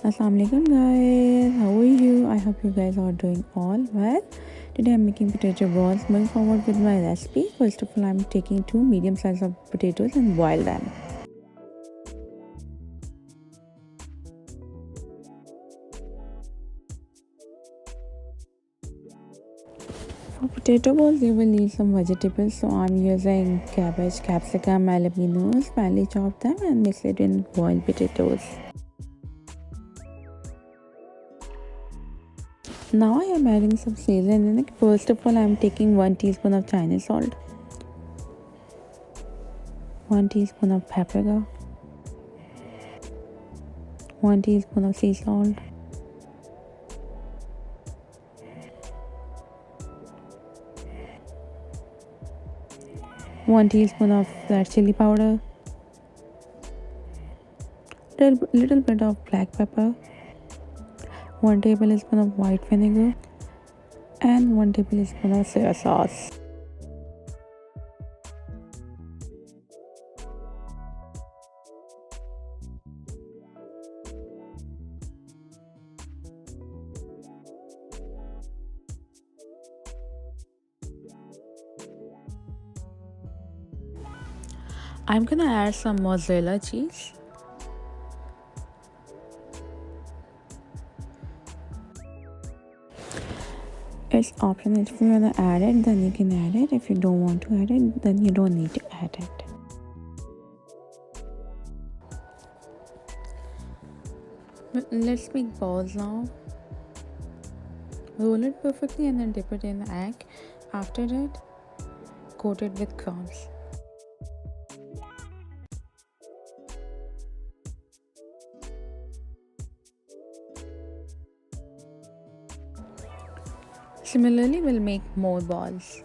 Assalamualaikum guys, how are you? I hope you guys are doing all well. Today I'm making potato balls. Moving forward with my recipe, first of all I'm taking two medium size of potatoes and boil them. For potato balls you will need some vegetables, so I'm using cabbage, capsicum, jalapenos. Finely chop them and mix it in boiled potatoes. Now I am adding some seasoning in it. First of all, I am taking 1 teaspoon of Chinese salt, 1 teaspoon of paprika, 1 teaspoon of sea salt, 1 teaspoon of red chili powder, little bit of black pepper, 1 tablespoon of white vinegar, and 1 tablespoon of soya sauce. I'm gonna add some mozzarella cheese. It's optional. If you wanna add it, then you can add it. If you don't want to add it, then you don't need to add it. Let's make balls now. Roll it perfectly and then dip it in the egg. After that, coat it with crumbs. Similarly, we'll make more balls.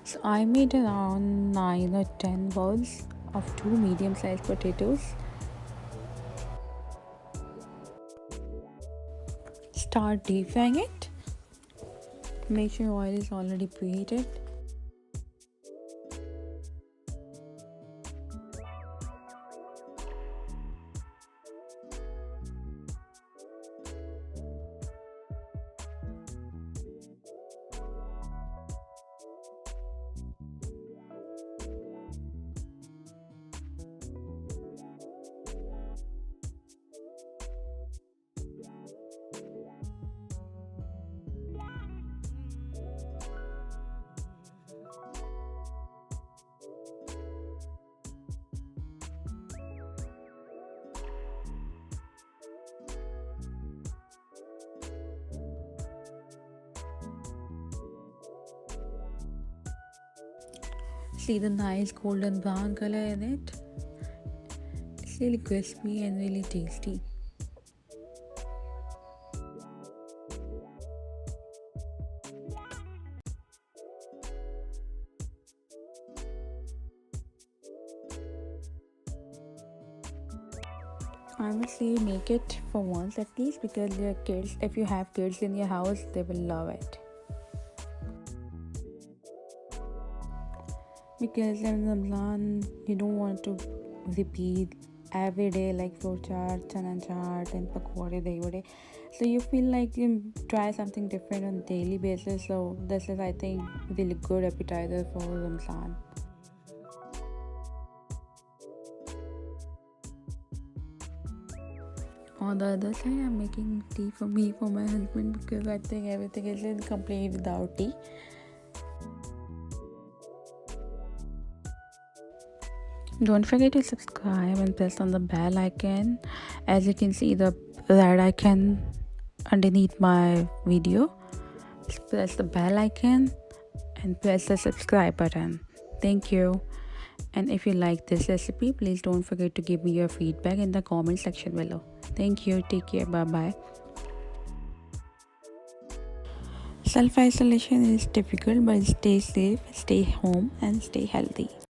So I made around 9 or 10 balls of 2 medium sized potatoes. Start deep frying it. Make sure oil is already preheated. See the nice golden brown color in it. It's really crispy and really tasty. I would say make it for once at least, because your kids, if you have kids in your house, they will love it. Because in Ramadan you don't want to repeat every day like flour chaat, chana chaat and pakode dahi vade. So you feel like you try something different on a daily basis. So this is, I think, really good appetizer for Ramadan. On the other side, I'm making tea for me, for my husband, because I think everything is incomplete without tea. Don't forget to subscribe and press on the bell icon. As you can see, the red icon underneath my video. Just press the bell icon and press the subscribe button. Thank you. And if you like this recipe, please don't forget to give me your feedback in the comment section below. Thank you. Take care. Bye bye. Self isolation is difficult, but stay safe, stay home, and stay healthy.